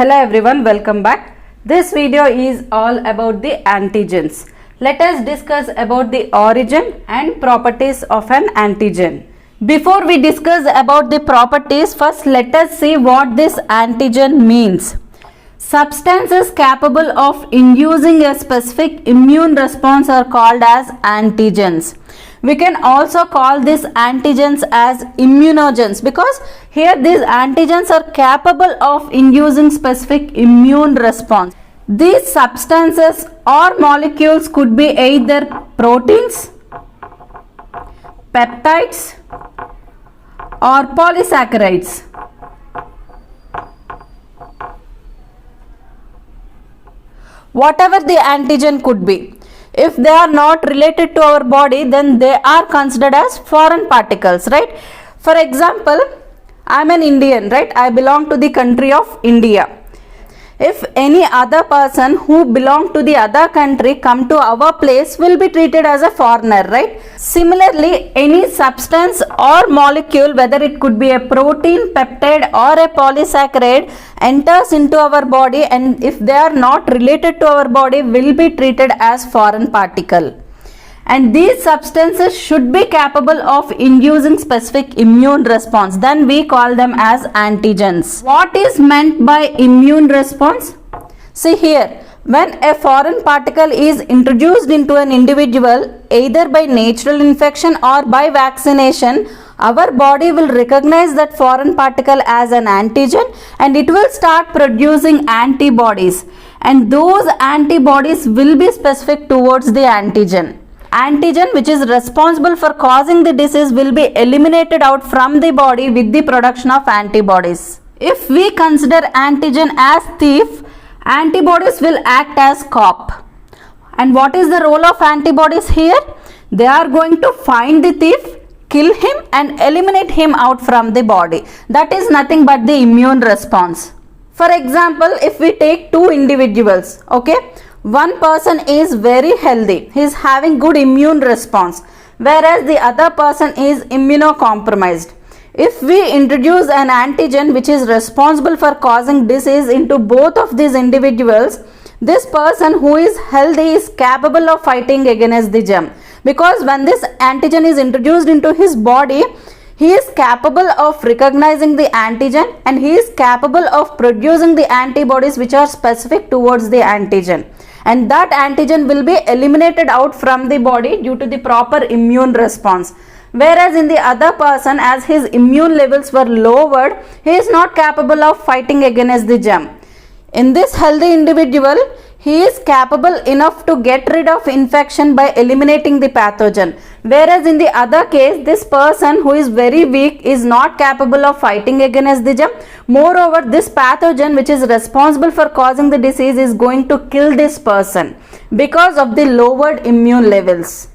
Hello everyone, welcome back. This video is all about the antigens. Let us discuss about the origin and properties of an antigen. Before we discuss about the properties, first let us see what this antigen means. Substances capable of inducing a specific immune response are called as antigens. We can also call these antigens as immunogens because here these antigens are capable of inducing specific immune response. These substances or molecules could be either proteins, peptides or polysaccharides. Whatever the antigen could be. If they are not related to our body, then they are considered as foreign particles, right? For example, I am an Indian, right? I belong to the country of India. If any other person who belong to the other country come to our place, will be treated as a foreigner, right? Similarly, any substance or molecule, whether it could be a protein, peptide or a polysaccharide, enters into our body, and if they are not related to our body, will be treated as foreign particle. And these substances should be capable of inducing specific immune response. Then we call them as antigens. What is meant by immune response? See here, when a foreign particle is introduced into an individual, either by natural infection or by vaccination, our body will recognize that foreign particle as an antigen and it will start producing antibodies. And those antibodies will be specific towards the antigen. Antigen, which is responsible for causing the disease, will be eliminated out from the body with the production of antibodies. If we consider antigen as thief, antibodies will act as cop. And what is the role of antibodies here? They are going to find the thief, kill him and eliminate him out from the body. That is nothing but the immune response. For example, if we take two individuals, okay, one person is very healthy, he is having good immune response, whereas the other person is immunocompromised. If we introduce an antigen which is responsible for causing disease into both of these individuals, this person who is healthy is capable of fighting against the germ, because when this antigen is introduced into his body, he is capable of recognizing the antigen and he is capable of producing the antibodies which are specific towards the antigen. And that antigen will be eliminated out from the body due to the proper immune response. Whereas in the other person, as his immune levels were lowered, he is not capable of fighting against the germ. In this healthy individual, he is capable enough to get rid of infection by eliminating the pathogen. Whereas in the other case, this person who is very weak is not capable of fighting against the germ. Moreover, this pathogen which is responsible for causing the disease is going to kill this person because of the lowered immune levels.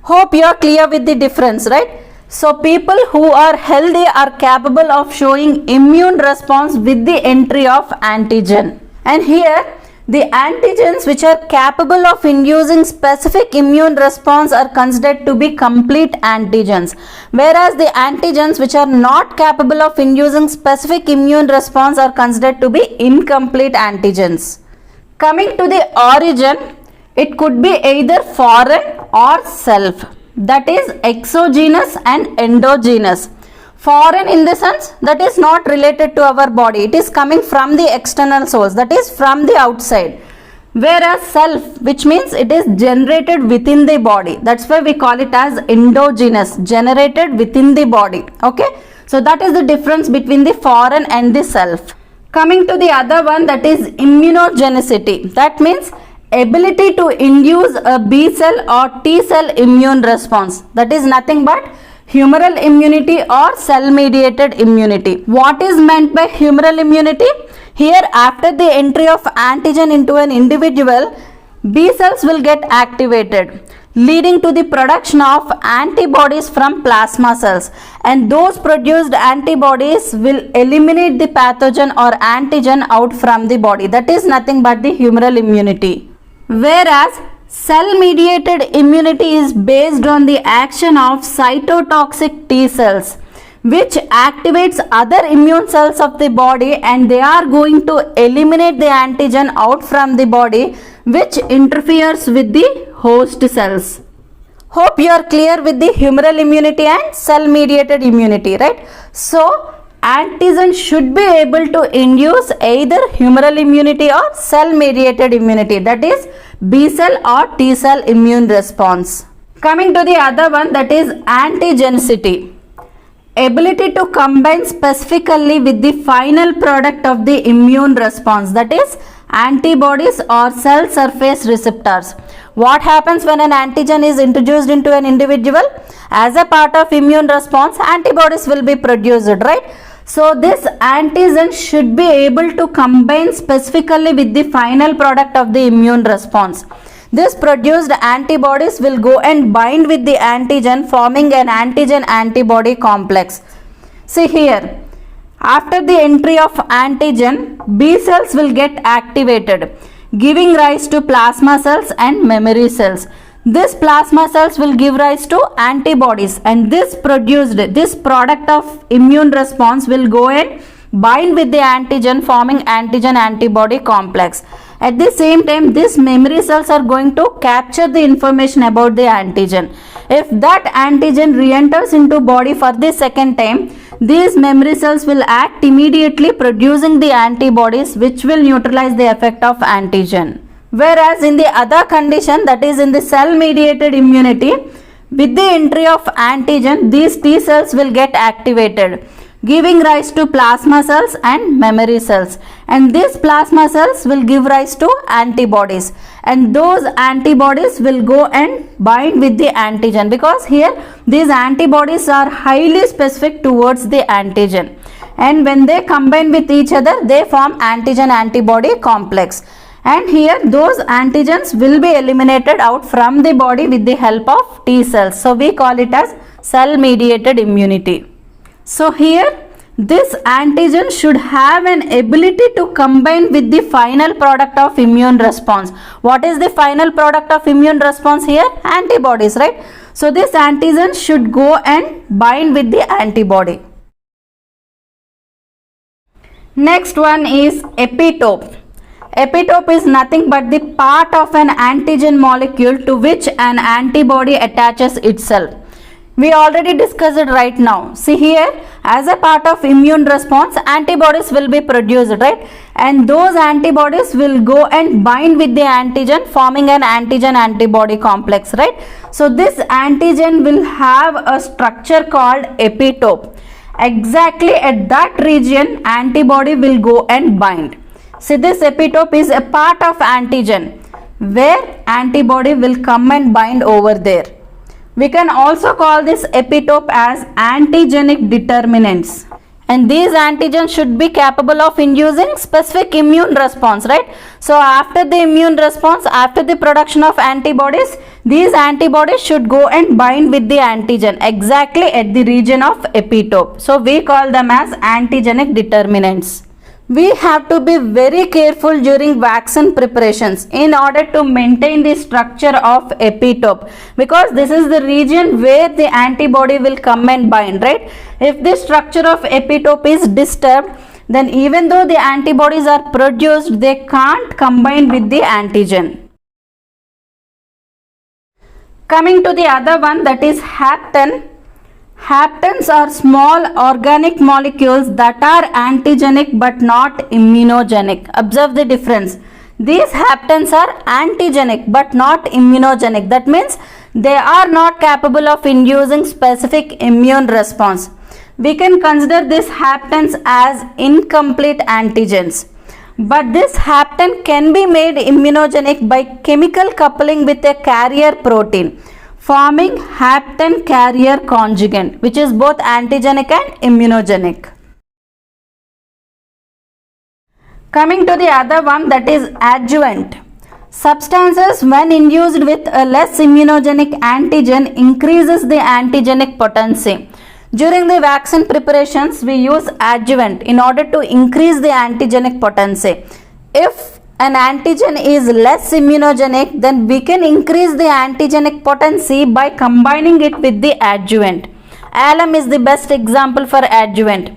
Hope you are clear with the difference, right? So people who are healthy are capable of showing immune response with the entry of antigen. And here, the antigens which are capable of inducing specific immune response are considered to be complete antigens, whereas the antigens which are not capable of inducing specific immune response are considered to be incomplete antigens. Coming to the origin, it could be either foreign or self, that is exogenous and endogenous. Foreign in the sense that is not related to our body, it is coming from the external source, that is from the outside. Whereas self, which means it is generated within the body, that's why we call it as endogenous, generated within the body. Okay, so that is the difference between the foreign and the self. Coming to the other one, that is immunogenicity, that means ability to induce a B cell or T cell immune response, that is nothing but humoral immunity or cell mediated immunity. What is meant by humoral immunity? Here, after the entry of antigen into an individual, B cells will get activated, leading to the production of antibodies from plasma cells, and those produced antibodies will eliminate the pathogen or antigen out from the body. That is nothing but the humoral immunity. Whereas cell-mediated immunity is based on the action of cytotoxic T cells, which activates other immune cells of the body, and they are going to eliminate the antigen out from the body, which interferes with the host cells. Hope you are clear with the humoral immunity and cell mediated immunity, right? So antigen should be able to induce either humoral immunity or cell mediated immunity, that is B cell or T cell immune response. Coming to the other one, that is antigenicity, ability to combine specifically with the final product of the immune response, that is antibodies or cell surface receptors. What happens when an antigen is introduced into an individual? As a part of immune response, antibodies will be produced, right? So this antigen should be able to combine specifically with the final product of the immune response. This produced antibodies will go and bind with the antigen, forming an antigen-antibody complex. See here, after the entry of antigen, B cells will get activated, giving rise to plasma cells and memory cells. This plasma cells will give rise to antibodies, and this product of immune response will go and bind with the antigen, forming antigen-antibody complex. At the same time, these memory cells are going to capture the information about the antigen. If that antigen re-enters into body for the second time, these memory cells will act immediately, producing the antibodies which will neutralize the effect of antigen. Whereas in the other condition, that is in the cell mediated immunity, with the entry of antigen, these T cells will get activated, giving rise to plasma cells and memory cells, and these plasma cells will give rise to antibodies, and those antibodies will go and bind with the antigen, because here these antibodies are highly specific towards the antigen, and when they combine with each other, they form antigen-antibody complex, and here those antigens will be eliminated out from the body with the help of T cells. So we call it as cell mediated immunity. So here this antigen should have an ability to combine with the final product of immune response. What is the final product of immune response here? Antibodies, right? So this antigen should go and bind with the antibody. Next one is epitope. Epitope is nothing but the part of an antigen molecule to which an antibody attaches itself. We already discussed it right now. See here, as a part of immune response, antibodies will be produced, right? And those antibodies will go and bind with the antigen, forming an antigen-antibody complex, right? So this antigen will have a structure called epitope. Exactly at that region, antibody will go and bind. See, this epitope is a part of antigen where antibody will come and bind over there. We can also call this epitope as antigenic determinants, and these antigens should be capable of inducing specific immune response, right? So after the immune response, after the production of antibodies, these antibodies should go and bind with the antigen exactly at the region of epitope. So we call them as antigenic determinants. We have to be very careful during vaccine preparations in order to maintain the structure of epitope, because this is the region where the antibody will come and bind, right? If the structure of epitope is disturbed, then even though the antibodies are produced, they can't combine with the antigen. Coming to the other one, that is hapten. Haptens are small organic molecules that are antigenic but not immunogenic. Observe the difference. These haptens are antigenic but not immunogenic. That means they are not capable of inducing specific immune response. We can consider these haptens as incomplete antigens. But this hapten can be made immunogenic by chemical coupling with a carrier protein, forming hapten carrier conjugate, which is both antigenic and immunogenic. Coming to the other one, that is adjuvant. Substances when induced with a less immunogenic antigen increases the antigenic potency. During the vaccine preparations, we use adjuvant in order to increase the antigenic potency. If an antigen is less immunogenic, then we can increase the antigenic potency by combining it with the adjuvant. Alum is the best example for adjuvant.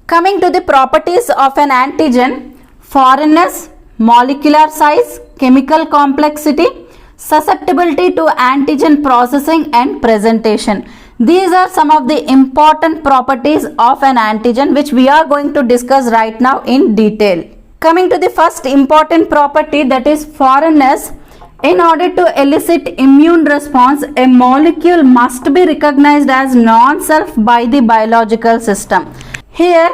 Coming to the properties of an antigen: foreignness, molecular size, chemical complexity, susceptibility to antigen processing and presentation. These are some of the important properties of an antigen which we are going to discuss right now in detail. Coming to the first important property, that is foreignness. In order to elicit immune response, a molecule must be recognized as non-self by the biological system. Here,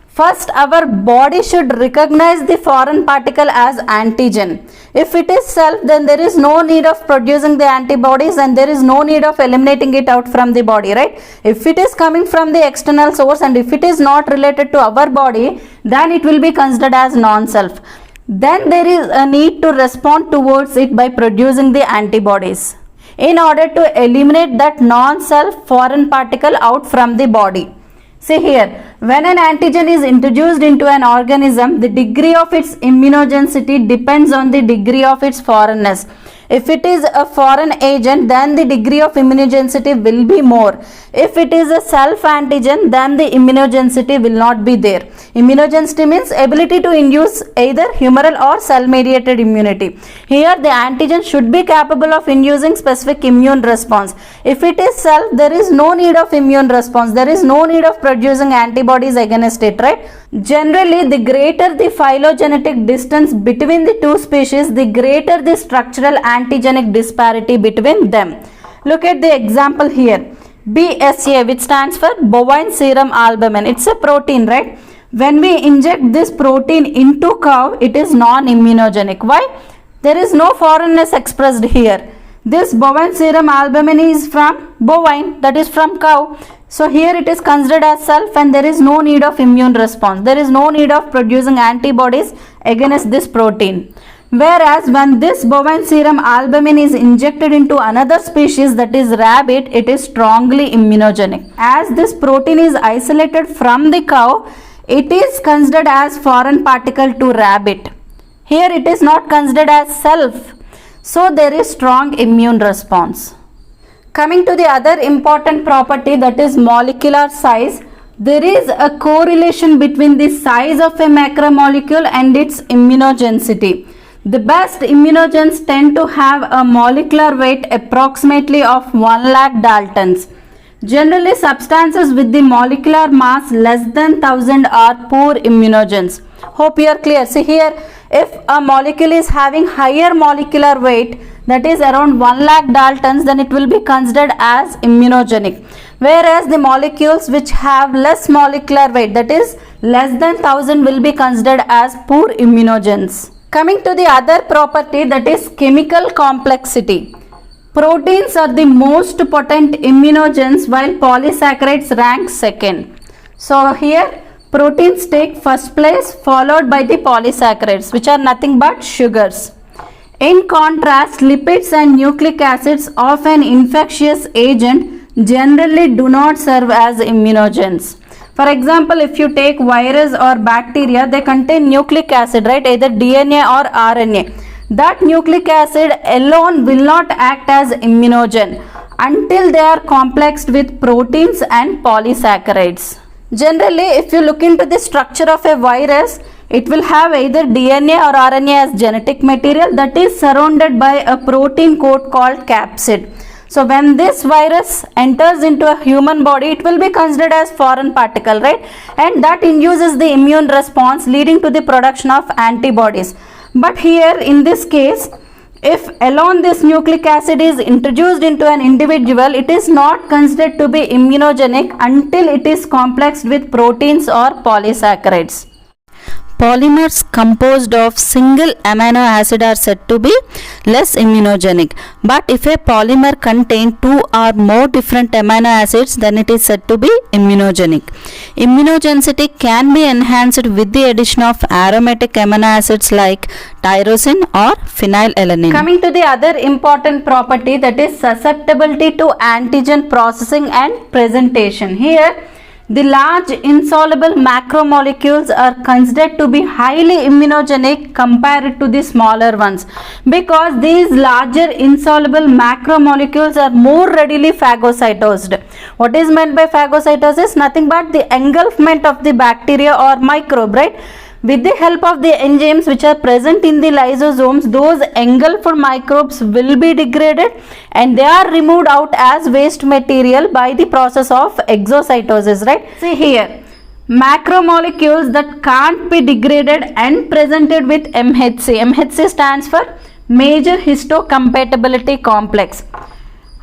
first our body should recognize the foreign particle as antigen. If it is self, then there is no need of producing the antibodies and there is no need of eliminating it out from the body, right? If it is coming from the external source and if it is not related to our body, then it will be considered as non-self. Then there is a need to respond towards it by producing the antibodies in order to eliminate that non-self foreign particle out from the body. See here, when an antigen is introduced into an organism, the degree of its immunogenicity depends on the degree of its foreignness. If it is a foreign agent, then the degree of immunogenicity will be more. If it is a self antigen, then the immunogenicity will not be there. Immunogenicity means ability to induce either humoral or cell mediated immunity. Here the antigen should be capable of inducing specific immune response. If it is self, there is no need of immune response. There is no need of producing antibodies against it, right? Generally, the greater the phylogenetic distance between the two species, the greater the structural antigenic disparity between them. Look at the example here. BSA, which stands for bovine serum albumin. It's a protein, right? When we inject this protein into cow, it is non-immunogenic. Why? There is no foreignness expressed here. This bovine serum albumin is from bovine, that is from cow. So here it is considered as self and there is no need of immune response. There is no need of producing antibodies against this protein. Whereas when this bovine serum albumin is injected into another species, that is rabbit, it is strongly immunogenic. As this protein is isolated from the cow, it is considered as foreign particle to rabbit. Here it is not considered as self. So there is strong immune response. Coming to the other important property, that is molecular size. There is a correlation between the size of a macromolecule and its immunogenicity. The best immunogens tend to have a molecular weight approximately of 1 lakh Daltons. Generally, substances with the molecular mass less than 1000 are poor immunogens. Hope you are clear. See here, if a molecule is having higher molecular weight, that is around 1 lakh Daltons, then it will be considered as immunogenic. Whereas the molecules which have less molecular weight, that is less than 1000, will be considered as poor immunogens. Coming to the other property, that is chemical complexity. Proteins are the most potent immunogens while polysaccharides rank second. So here proteins take first place followed by the polysaccharides, which are nothing but sugars. In contrast, lipids and nucleic acids of an infectious agent generally do not serve as immunogens. For example, if you take virus or bacteria, they contain nucleic acid, right? Either DNA or RNA. That nucleic acid alone will not act as immunogen until they are complexed with proteins and polysaccharides. Generally, if you look into the structure of a virus, it will have either DNA or RNA as genetic material that is surrounded by a protein coat called capsid. So when this virus enters into a human body, it will be considered as foreign particle, right? And that induces the immune response leading to the production of antibodies. But here in this case, if alone this nucleic acid is introduced into an individual, it is not considered to be immunogenic until it is complexed with proteins or polysaccharides. Polymers composed of single amino acid are said to be less immunogenic. But if a polymer contains 2 or more different amino acids, then it is said to be immunogenic. Immunogenicity can be enhanced with the addition of aromatic amino acids like tyrosine or phenylalanine. Coming to the other important property, that is susceptibility to antigen processing and presentation. Here, The large insoluble macromolecules are considered to be highly immunogenic compared to the smaller ones, because these larger insoluble macromolecules are more readily phagocytosed. What is meant by phagocytosis? Nothing but the engulfment of the bacteria or microbe, right? With the help of the enzymes which are present in the lysosomes, those engulfed microbes will be degraded and they are removed out as waste material by the process of exocytosis, right? See here, macromolecules that can't be degraded and presented with MHC. MHC stands for major histocompatibility complex,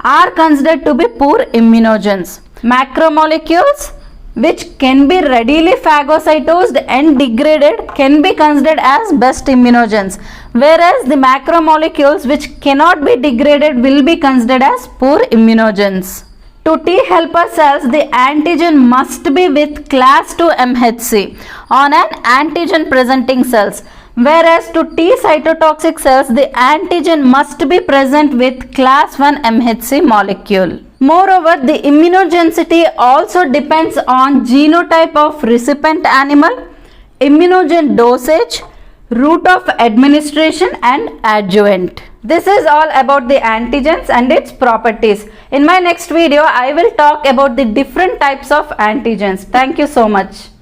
are considered to be poor immunogens. Macromolecules which can be readily phagocytosed and degraded can be considered as best immunogens, whereas the macromolecules which cannot be degraded will be considered as poor immunogens. To T helper cells, the antigen must be with class 2 MHC on an antigen presenting cells, whereas to T cytotoxic cells, the antigen must be present with class 1 MHC molecule. Moreover, the immunogenicity also depends on genotype of recipient animal, immunogen dosage, route of administration and adjuvant. This is all about the antigens and its properties. In my next video, I will talk about the different types of antigens. Thank you so much.